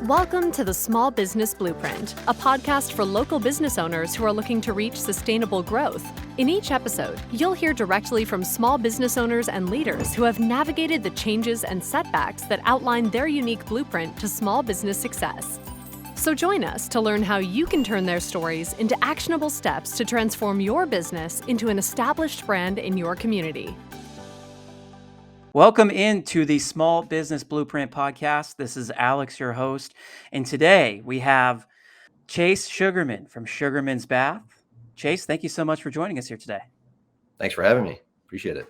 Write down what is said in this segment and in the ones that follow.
Welcome to the Small Business Blueprint, a podcast for local business owners who are looking to reach sustainable growth. In each episode, you'll hear directly from small business owners and leaders who have navigated the changes and setbacks that outline their unique blueprint to small business success. So join us to learn how you can turn their stories into actionable steps to transform your business into an established brand in your community. Welcome into the Small Business Blueprint podcast. This is Alex, your host, and today we have Chase Shugarman from Shugarman's Bath. Chase, thank you so much for joining us here today. Thanks for having me. Appreciate it.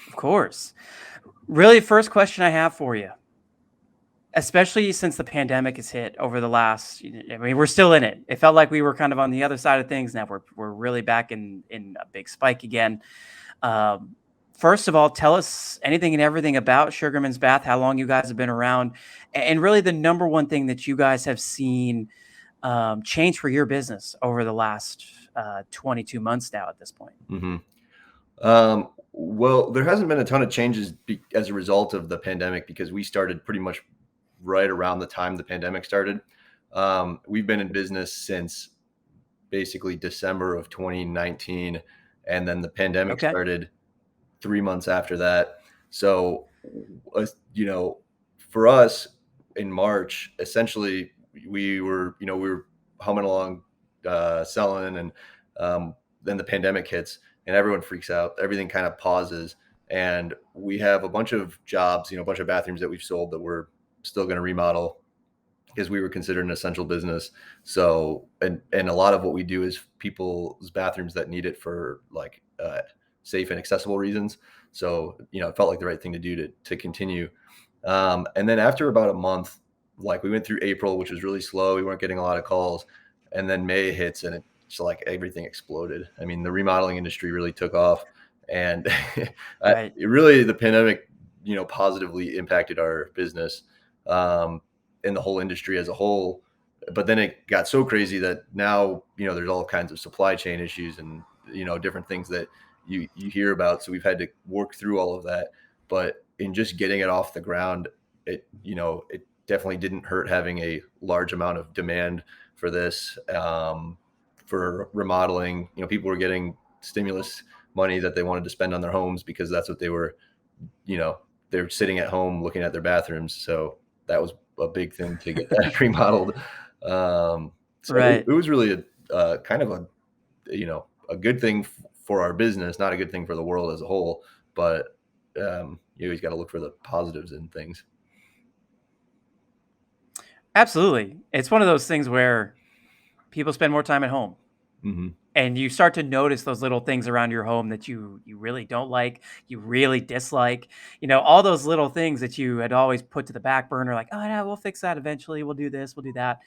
Of course. Really, first question I have for you, especially since the pandemic has hit over the last, we're still in it. It felt like we were kind of on the other side of things. Now we're really back in a big spike again. First of all, tell us anything and everything about Shugarman's Bath, how long you guys have been around, and really the number one thing that you guys have seen change for your business over the last 22 months now at this point. Mm-hmm. Well, there hasn't been a ton of changes as a result of the pandemic because we started pretty much right around the time the pandemic started. We've been in business since basically December of 2019, and then the pandemic started 3 months after that. So, for us in March, essentially we were humming along, selling, and then the pandemic hits and everyone freaks out. Everything kind of pauses, and we have a bunch of jobs, a bunch of bathrooms that we've sold that we're still going to remodel because we were considered an essential business. So, and a lot of what we do is people's bathrooms that need it for safe and accessible reasons. So, it felt like the right thing to do to continue. And then after about a month, we went through April, which was really slow. We weren't getting a lot of calls. And then May hits and it's like everything exploded. I mean, the remodeling industry really took off, and Right. the pandemic, positively impacted our business, and the whole industry as a whole. But then it got so crazy that now, there's all kinds of supply chain issues and, different things that you hear about. So we've had to work through all of that, but in just getting it off the ground, it definitely didn't hurt having a large amount of demand for this, for remodeling. People were getting stimulus money that they wanted to spend on their homes because that's what they were, they're sitting at home looking at their bathrooms. So that was a big thing to get that remodeled. Right. It was really a kind of a good thing for our business, not a good thing for the world as a whole, but you always got to look for the positives in things. Absolutely. It's one of those things where people spend more time at home. Mm-hmm. And you start to notice those little things around your home that you really don't like, you really dislike, all those little things that you had always put to the back burner, like, oh, no, we'll fix that eventually. We'll do this, we'll do that.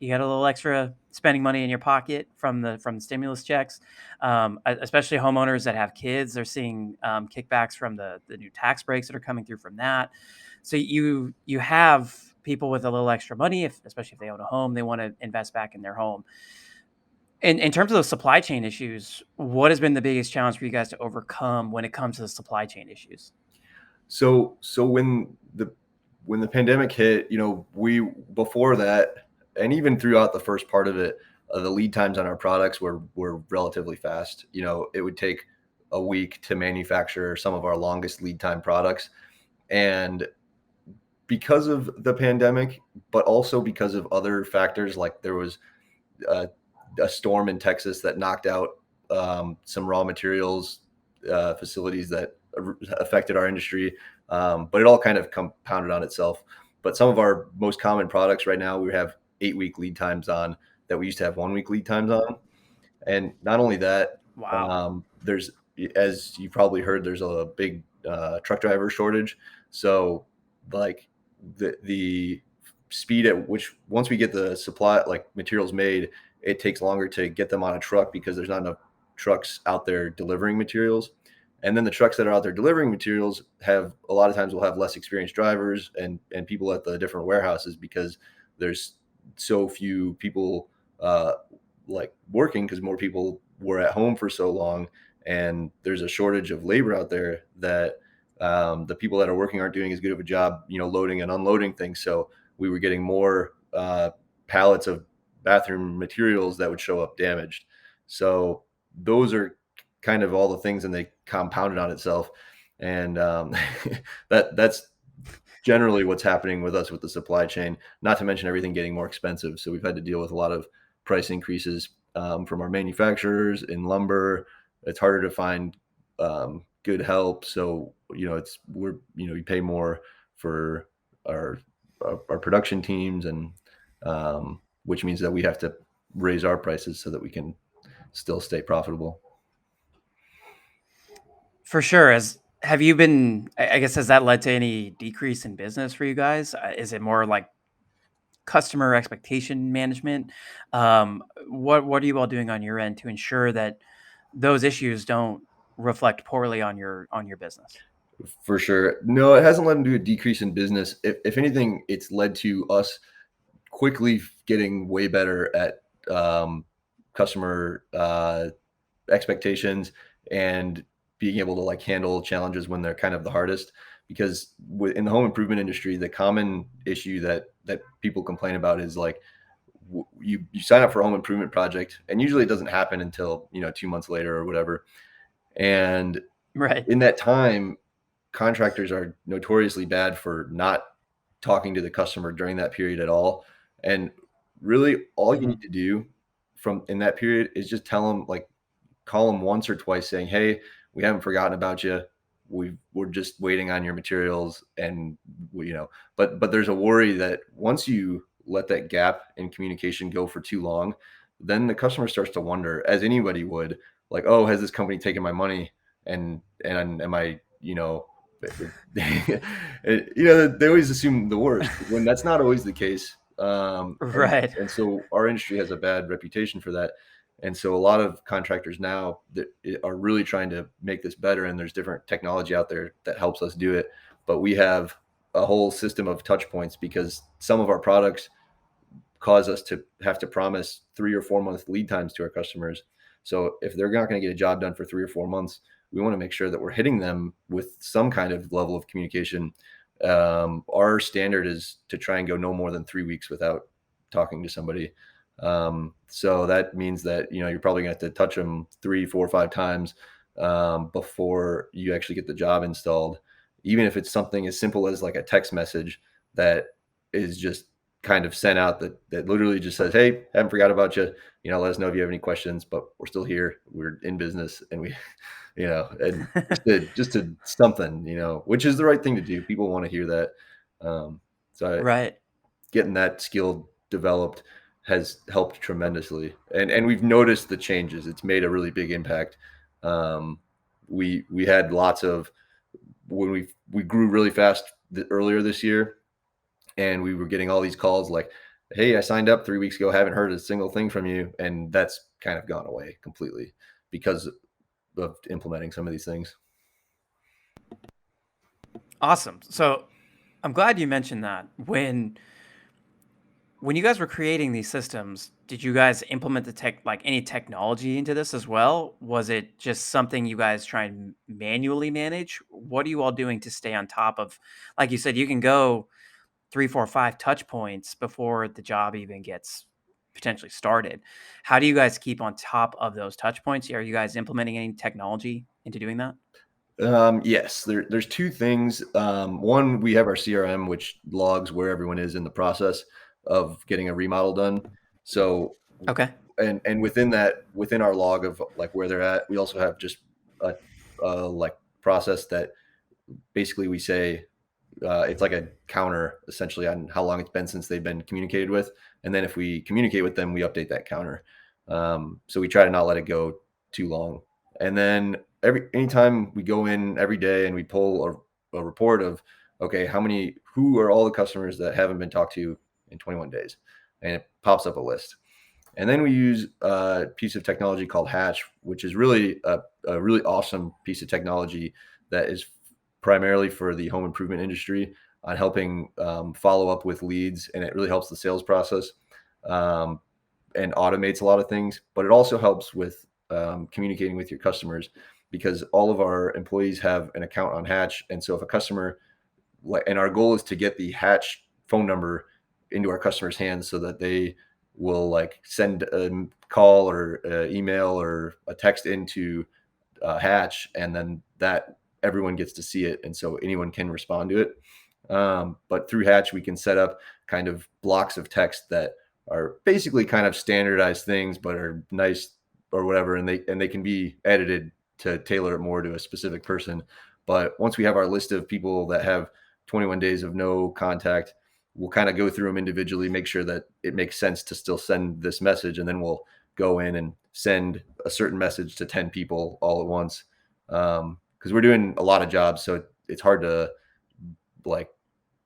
You got a little extra spending money in your pocket from the stimulus checks, especially homeowners that have kids. They're seeing kickbacks from the new tax breaks that are coming through from that. So you have people with a little extra money, especially if they own a home, they want to invest back in their home. In terms of those supply chain issues, what has been the biggest challenge for you guys to overcome when it comes to the supply chain issues? So when the pandemic hit, we before that, and even throughout the first part of it, the lead times on our products were relatively fast. It would take a week to manufacture some of our longest lead time products, and because of the pandemic, but also because of other factors, like there was a storm in Texas that knocked out some raw materials facilities that affected our industry, but it all kind of compounded on itself. But some of our most common products right now, we have 8-week lead times on that we used to have 1-week lead times on. And not only that, Wow. There's, as you probably heard, there's a big truck driver shortage. So the speed at which, once we get the supply, materials made, it takes longer to get them on a truck because there's not enough trucks out there delivering materials. And then the trucks that are out there delivering materials have, a lot of times will have less experienced drivers and people at the different warehouses because there's so few people working because more people were at home for so long, and there's a shortage of labor out there that the people that are working aren't doing as good of a job, loading and unloading things. So we were getting more pallets of bathroom materials that would show up damaged. So those are kind of all the things, and they compounded on itself. And that's generally what's happening with us with the supply chain, not to mention everything getting more expensive. So we've had to deal with a lot of price increases from our manufacturers in lumber. It's harder to find good help. So, we pay more for our production teams, and which means that we have to raise our prices so that we can still stay profitable. For sure. Have you been? I guess, has that led to any decrease in business for you guys? Is it more like customer expectation management? What are you all doing on your end to ensure that those issues don't reflect poorly on your business? For sure. No, it hasn't led to a decrease in business. If anything, it's led to us quickly getting way better at customer expectations, and being able to like handle challenges when they're kind of the hardest. Because in the home improvement industry, the common issue that people complain about is like, you sign up for a home improvement project, and usually it doesn't happen until 2 months later or whatever. And Right. in that time, contractors are notoriously bad for not talking to the customer during that period at all. And really, all you Mhm. need to do from in that period is just tell them, like, call them once or twice saying, "Hey, we haven't forgotten about you. We're just waiting on your materials." And but there's a worry that once you let that gap in communication go for too long, then the customer starts to wonder, as anybody would, like, "Oh, has this company taken my money? And am I, they always assume the worst when that's not always the case. And Right. and so our industry has a bad reputation for that. And so a lot of contractors now that are really trying to make this better, and there's different technology out there that helps us do it. But we have a whole system of touch points, because some of our products cause us to have to promise 3 or 4 month lead times to our customers. So if they're not going to get a job done for 3 or 4 months, we want to make sure that we're hitting them with some kind of level of communication. Our standard is to try and go no more than 3 weeks without talking to somebody. So that means that you're probably going to have to touch them 3, 4, 5 times before you actually get the job installed. Even if it's something as simple as like a text message that is just kind of sent out, that literally just says, "Hey, haven't forgot about you. Let us know if you have any questions, but we're still here. We're in business, and we, and just to something, which is the right thing to do. People want to hear that. So Right. getting that skill developed has helped tremendously, and we've noticed the changes. It's made a really big impact. We had lots of, when we grew really fast earlier this year, and we were getting all these calls like, "Hey, I signed up 3 weeks ago, haven't heard a single thing from you." And that's kind of gone away completely because of implementing some of these things. Awesome. So I'm glad you mentioned that. When you guys were creating these systems, did you guys implement any technology into this as well? Was it just something you guys try and manually manage? What are you all doing to stay on top of, like you said, you can go 3, 4, 5 touch points before the job even gets potentially started. How do you guys keep on top of those touch points? Are you guys implementing any technology into doing that? Yes, there's two things. One, we have our CRM, which logs where everyone is in the process of getting a remodel done. So, Okay. and within that, within our log of like where they're at, we also have just a, like process that basically we say, it's like a counter essentially on how long it's been since they've been communicated with. And then if we communicate with them, we update that counter. So we try to not let it go too long. And then anytime we go in every day and we pull a report of, okay, who are all the customers that haven't been talked to in 21 days? And it pops up a list. And then we use a piece of technology called Hatch, which is really a really awesome piece of technology that is primarily for the home improvement industry on helping follow up with leads. And it really helps the sales process, and automates a lot of things. But it also helps with communicating with your customers, because all of our employees have an account on Hatch. And so if a customer, and our goal is to get the Hatch phone number into our customers' hands so that they will like send a call or email or a text into Hatch, and then that everyone gets to see it, and so anyone can respond to it. But through Hatch, we can set up kind of blocks of text that are basically kind of standardized things, but are nice or whatever, and they can be edited to tailor it more to a specific person. But once we have our list of people that have 21 days of no contact, we'll kind of go through them individually, make sure that it makes sense to still send this message, and then we'll go in and send a certain message to 10 people all at once. Because we're doing a lot of jobs, so it's hard to like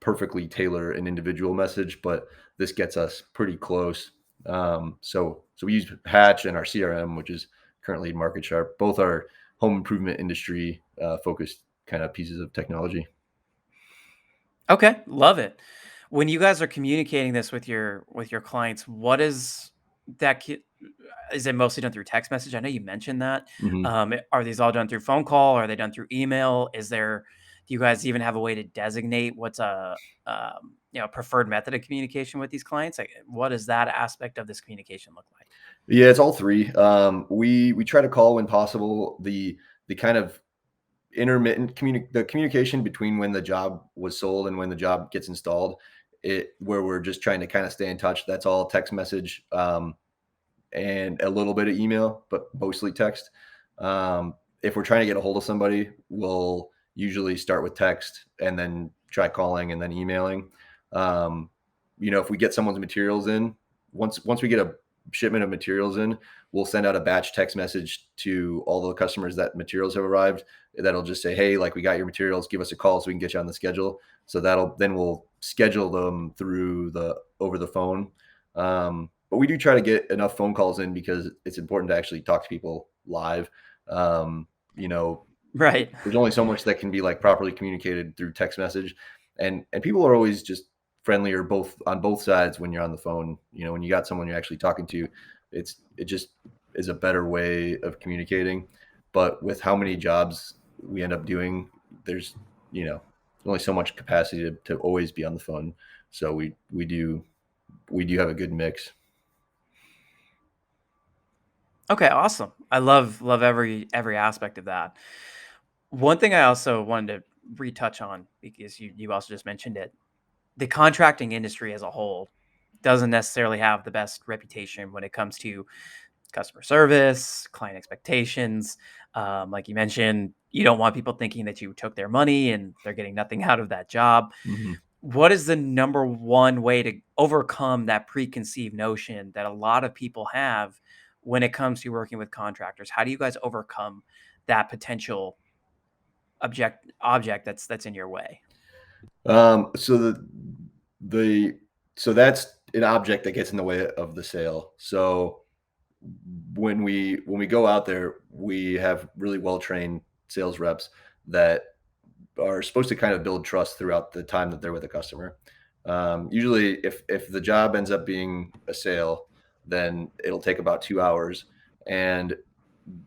perfectly tailor an individual message, but this gets us pretty close. So we use Hatch and our CRM, which is currently Market Sharp. Both are home improvement industry focused kind of pieces of technology. Okay, love it. When you guys are communicating this with your clients, what is that? Is it mostly done through text message? I know you mentioned that. Mhm. Are these all done through phone call? Are they done through email? Do you guys even have a way to designate what's a preferred method of communication with these clients? Like, what does that aspect of this communication look like? Yeah, it's all three. We try to call when possible. The kind of intermittent the communication between when the job was sold and when the job gets installed, where we're just trying to kind of stay in touch. That's all text message, and a little bit of email, but mostly text. If we're trying to get a hold of somebody, we'll usually start with text and then try calling and then emailing. Um, if we get someone's materials in, once we get a shipment of materials in, we'll send out a batch text message to all the customers that materials have arrived. That'll just say, hey, like we got your materials, give us a call so we can get you on the schedule. So then we'll schedule them over the phone. But we do try to get enough phone calls in because it's important to actually talk to people live. Um, you know, Right. there's only so much that can be like properly communicated through text message, and people are always just friendlier both on both sides when you're on the phone. When you got someone you're actually talking to, it just is a better way of communicating. But with how many jobs we end up doing, there's only so much capacity to always be on the phone. So we do have a good mix. Okay, awesome. I love every aspect of that. One thing I also wanted to retouch on, because you also just mentioned it, the contracting industry as a whole doesn't necessarily have the best reputation when it comes to customer service, client expectations. Like you mentioned, you don't want people thinking that you took their money and they're getting nothing out of that job. Mhm. What is the number one way to overcome that preconceived notion that a lot of people have when it comes to working with contractors? How do you guys overcome that potential object that's in your way? So the so that's an object that gets in the way of the sale. So when we go out there, we have really well trained sales reps that are supposed to kind of build trust throughout the time that they're with a customer. Usually, if the job ends up being a sale, then it'll take about 2 hours, and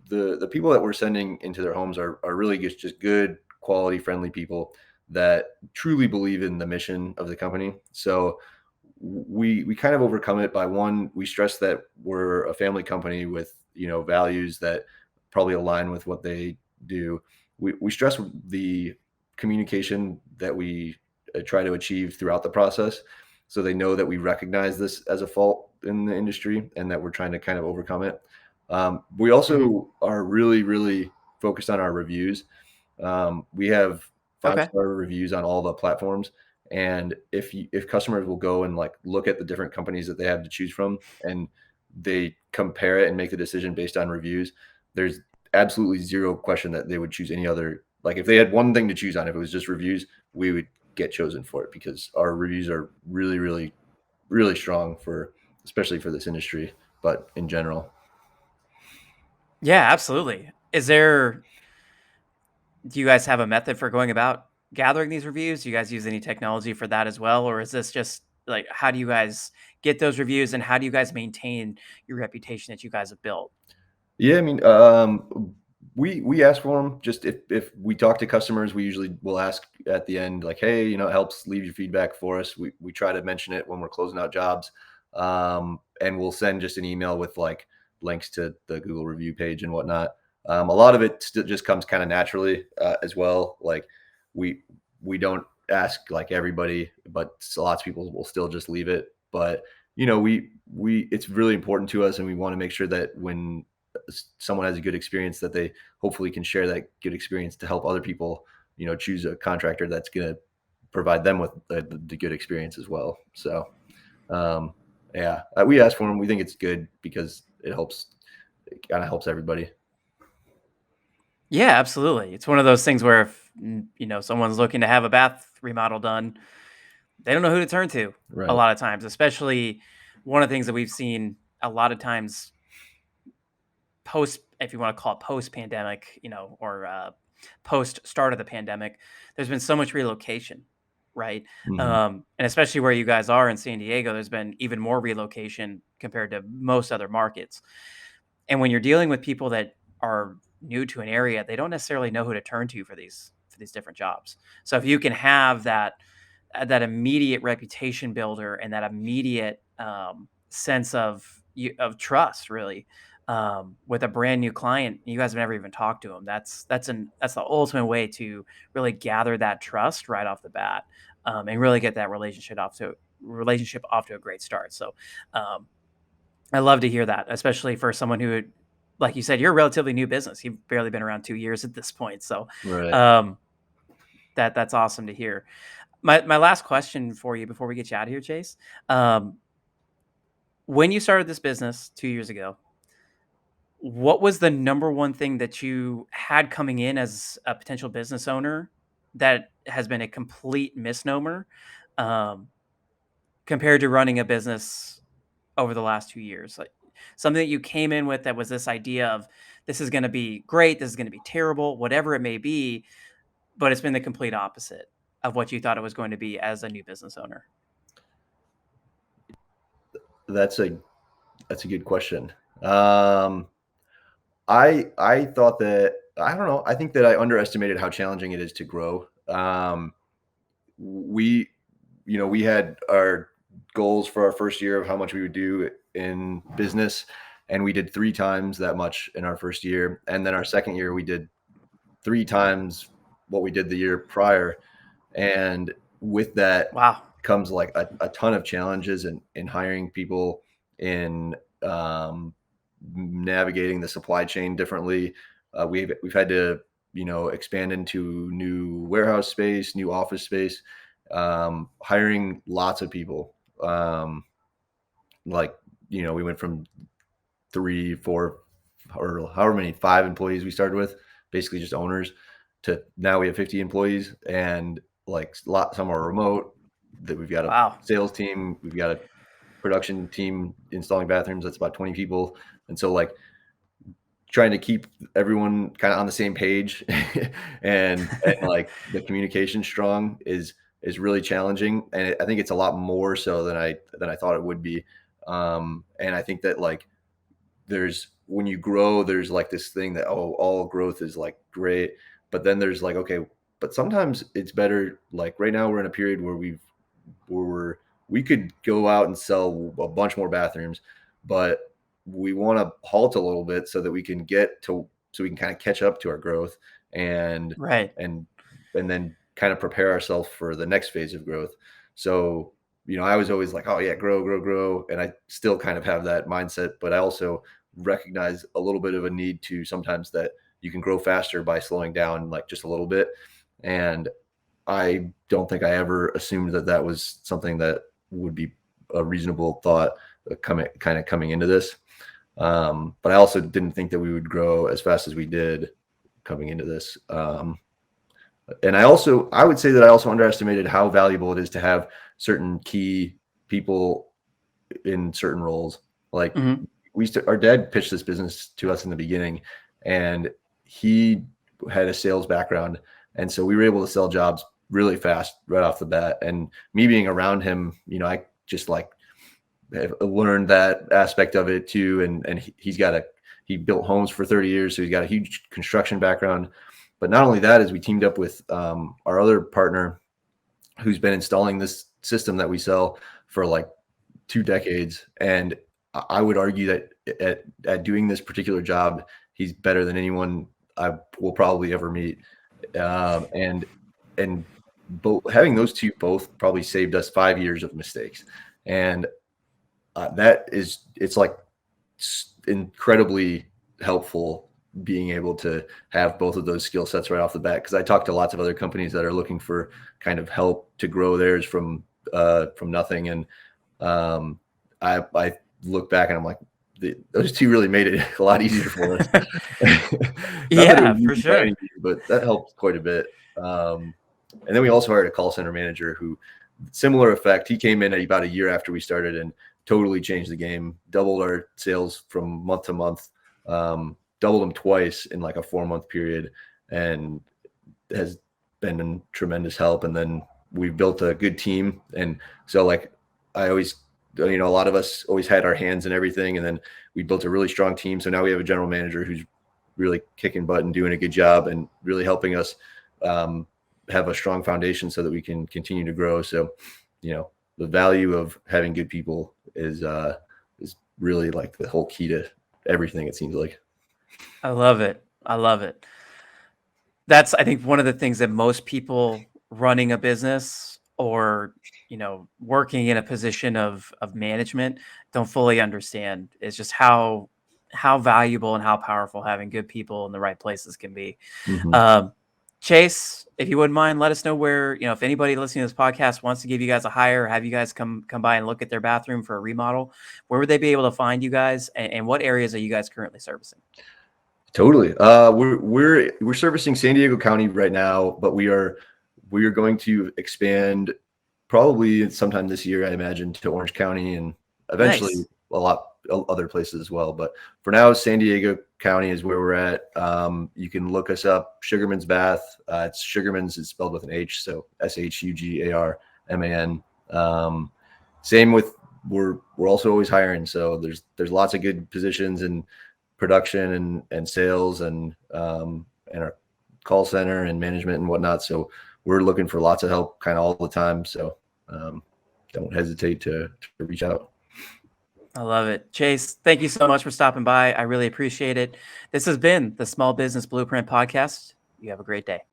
the people that we're sending into their homes are really just good quality friendly people that truly believe in the mission of the company. So we kind of overcome it by, one, we stress that we're a family company with values that probably align with what they do. We stress the communication that we try to achieve throughout the process, so they know that we recognize this as a fault in the industry and that we're trying to kind of overcome it. We Mhm. also are really, really focused on our reviews. We have Okay. 5-star reviews on all the platforms, and if customers will go and like look at the different companies that they have to choose from, and they compare it and make the decision based on reviews, there's absolutely zero question that they would choose any other. Like if they had one thing to choose on, if it was just reviews, we would get chosen for it because our reviews are really, really, really strong especially for this industry, but in general. Yeah, absolutely. Do you guys have a method for going about gathering these reviews? Do you guys use any technology for that as well? Or is this just like, how do you guys get those reviews and how do you guys maintain your reputation that you guys have built? Yeah, I mean, we ask for them. Just if we talk to customers, we usually will ask at the end, like, hey, it helps, leave your feedback for us. We try to mention it when we're closing out jobs. And we'll send just an email with like links to the Google review page and whatnot. A lot of it still just comes kind of naturally as well. Like we don't ask like everybody, but lots of people will still just leave it. But we it's really important to us, and we want to make sure that when someone has a good experience, that they hopefully can share that good experience to help other people, choose a contractor that's going to provide them with the good experience as well. So, yeah, we ask for them. We think it's good because it kind of helps everybody. Yeah, absolutely. It's one of those things where if, someone's looking to have a bath remodel done, they don't know who to turn to a Right. lot of times, especially one of the things that we've seen a lot of times post, if you want to call it post pandemic, or post start of the pandemic, there's been so much relocation, right? Mhm. And especially where you guys are in San Diego, there's been even more relocation compared to most other markets. And when you're dealing with people that are new to an area, they don't necessarily know who to turn to for these different jobs. So if you can have that immediate reputation builder and that immediate sense of trust, really, with a brand new client, you guys have never even talked to them. That's the ultimate way to really gather that trust right off the bat, and really get that relationship off to a great start. So, I love to hear that, especially for someone who, like you said, you're a relatively new business. You've barely been around 2 years at this point. So, Right. um, that's awesome to hear. My last question for you before we get you out of here, Chase. Um, when you started this business 2 years ago, what was the number one thing that you had coming in as a potential business owner that has been a complete misnomer, um, compared to running a business over the last 2 years? Like something that you came in with that was this idea of this is going to be great, this is going to be terrible, whatever it may be, but it's been the complete opposite of what you thought it was going to be as a new business owner. That's a good question. Um, I thought that, I don't know. I think that I underestimated how challenging it is to grow. We we had our goals for our first year of how much we would do in business, and we did 3 times that much in our first year. And then our second year we did 3 times what we did the year prior. And with that Wow. comes like a ton of challenges in hiring people, in navigating the supply chain differently. We've had to expand into new warehouse space, new office space, hiring lots of people. Like we went from 3, 4, or however many, 5 employees we started with, basically just owners, to now we have 50 employees, and like some are remote. That we've got a Wow. sales team, we've got a production team installing bathrooms. That's about 20 people. And so like trying to keep everyone kind of on the same page and like the communication strong is really challenging. And I think it's a lot more so than I thought it would be. And I think that like when you grow, there's like this thing that, oh, all growth is like great, but then there's like, okay, but sometimes it's better. Like right now we're in a period where we could go out and sell a bunch more bathrooms, but we want to halt a little bit so that we can so we can kind of catch up to our growth, and Right. and and then kind of prepare ourselves for the next phase of growth. So, I was always like, oh yeah, grow, grow, grow. And I still kind of have that mindset, but I also recognize a little bit of a need to sometimes that you can grow faster by slowing down like just a little bit. And I don't think I ever assumed that that was something that would be a reasonable thought coming into this. But I also didn't think that we would grow as fast as we did coming into this. And I would say that I also underestimated how valuable it is to have certain key people in certain roles. Like Mhm. our dad pitched this business to us in the beginning, and he had a sales background. And so we were able to sell jobs really fast right off the bat. And me being around him, I just like have learned that aspect of it too. And he's got a he built homes for 30 years. So he's got a huge construction background. But not only that, is we teamed up with our other partner who's been installing this system that we sell for like 2 decades. And I would argue that at doing this particular job, he's better than anyone I will probably ever meet. And having those two both probably saved us 5 years of mistakes. And it's like incredibly helpful being able to have both of those skill sets right off the bat. Cause I talk to lots of other companies that are looking for kind of help to grow theirs from nothing. And I look back and I'm like, those two really made it a lot easier for us. Yeah, for sure. But that helped quite a bit. And then we also hired a call center manager who, similar effect. He came in at about a year after we started and totally changed the game, doubled our sales from month to month, doubled them twice in like a 4-month period, and has been a tremendous help. And then we've built a good team. And so like I always, a lot of us always had our hands in everything. And then we built a really strong team. So now we have a general manager who's really kicking butt and doing a good job and really helping us have a strong foundation so that we can continue to grow. So, the value of having good people is really like the whole key to everything, it seems like. I love it. That's, I think, one of the things that most people running a business or, working in a position of management don't fully understand is just how valuable and how powerful having good people in the right places can be. Mm-hmm. Chase, if you wouldn't mind, let us know where, if anybody listening to this podcast wants to give you guys a hire, have you guys come by and look at their bathroom for a remodel, where would they be able to find you guys, and what areas are you guys currently servicing? Totally. We're servicing San Diego County right now, but we are going to expand probably sometime this year, I imagine, to Orange County and eventually Nice. a lot other places as well. But for now, San Diego County is where we're at. You can look us up, Shugarman's Bath. It's Shugarman's, it's spelled with an H, so Shugarman. Same with, we're also always hiring. So there's lots of good positions in production and sales and our call center and management and whatnot. So we're looking for lots of help kind of all the time. So don't hesitate to reach out. I love it. Chase, thank you so much for stopping by. I really appreciate it. This has been the Small Business Blueprint Podcast. You have a great day.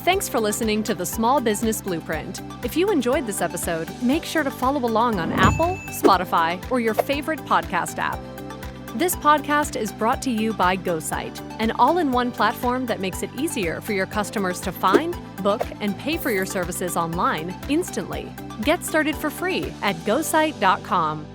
Thanks for listening to the Small Business Blueprint. If you enjoyed this episode, make sure to follow along on Apple, Spotify, or your favorite podcast app. This podcast is brought to you by GoSite, an all-in-one platform that makes it easier for your customers to find, book, and pay for your services online instantly. Get started for free at GoSite.com.